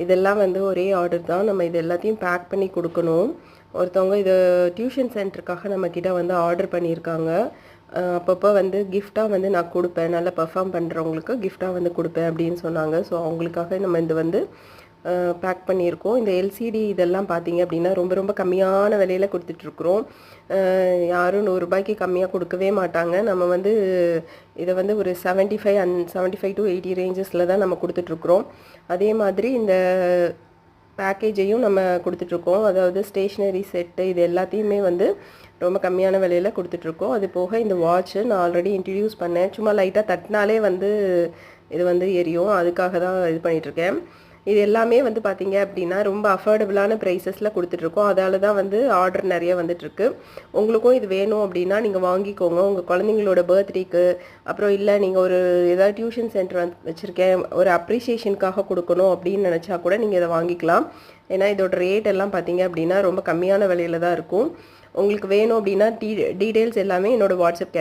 இதெல்லாம் வந்து ஒரே ஆர்டர் தான். நம்ம இது எல்லாத்தையும் பேக் பண்ணி கொடுக்கணும். ஒருத்தவங்க இது டியூஷன் சென்டருக்காக நம்மக்கிட்ட வந்து ஆர்டர் பண்ணியிருக்காங்க. அப்பப்போ வந்து கிஃப்டாக வந்து நான் கொடுப்பேன், நல்லா பெர்ஃபார்ம் பண்ணுறவங்களுக்கு கிஃப்டாக வந்து கொடுப்பேன் அப்படின்னு சொன்னாங்க. ஸோ அவங்களுக்காக நம்ம இது வந்து பேக் பண்ணியிருக்கோம். இந்த எல்சிடி இதெல்லாம் பார்த்தீங்க அப்படின்னா ரொம்ப ரொம்ப கம்மியான விலையில் கொடுத்துட்ருக்குறோம். யாரும் ரூ. 100 கம்மியாக கொடுக்கவே மாட்டாங்க. நம்ம வந்து இதை வந்து ஒரு 75 to 80 ரேஞ்சஸில் தான் நம்ம கொடுத்துட்ருக்குறோம். அதே மாதிரி இந்த பேக்கேஜையும் நம்ம கொடுத்துட்ருக்கோம். அதாவது ஸ்டேஷ்னரி செட்டு இது எல்லாத்தையுமே வந்து ரொம்ப கம்மியான விலையில் கொடுத்துட்ருக்கோம். அது போக இந்த வாட்ச்சு நான் ஆல்ரெடி இன்ட்ரடியூஸ் பண்ணேன். சும்மா லைட்டாக தட்டினாலே வந்து இது வந்து எரியும். அதுக்காக தான் இது பண்ணிகிட்ருக்கேன். இது எல்லாமே வந்து பார்த்தீங்க அப்படின்னா ரொம்ப அஃபோர்டபுளான ப்ரைஸஸில் கொடுத்துட்ருக்கோம். அதால தான் வந்து ஆர்டர் நிறைய வந்துட்டுருக்கு. உங்களுக்கும் இது வேணும் அப்படின்னா நீங்கள் வாங்கிக்கோங்க. உங்கள் குழந்தைங்களோட பர்த்டேக்கு, அப்புறம் இல்லை நீங்கள் ஒரு ஏதாவது டியூஷன் சென்டர் வச்சுருக்கேன், ஒரு அப்ரிஷியேஷனுக்காக கொடுக்கணும் அப்படின்னு நினச்சா கூட நீங்கள் இதை வாங்கிக்கலாம். ஏன்னா இதோட ரேட் எல்லாம் பார்த்தீங்க அப்படின்னா ரொம்ப கம்மியான விலையில தான் இருக்கும். உங்களுக்கு வேணும் அப்படின்னா டீட்டெயில்ஸ் எல்லாமே என்னோடய வாட்ஸ்அப்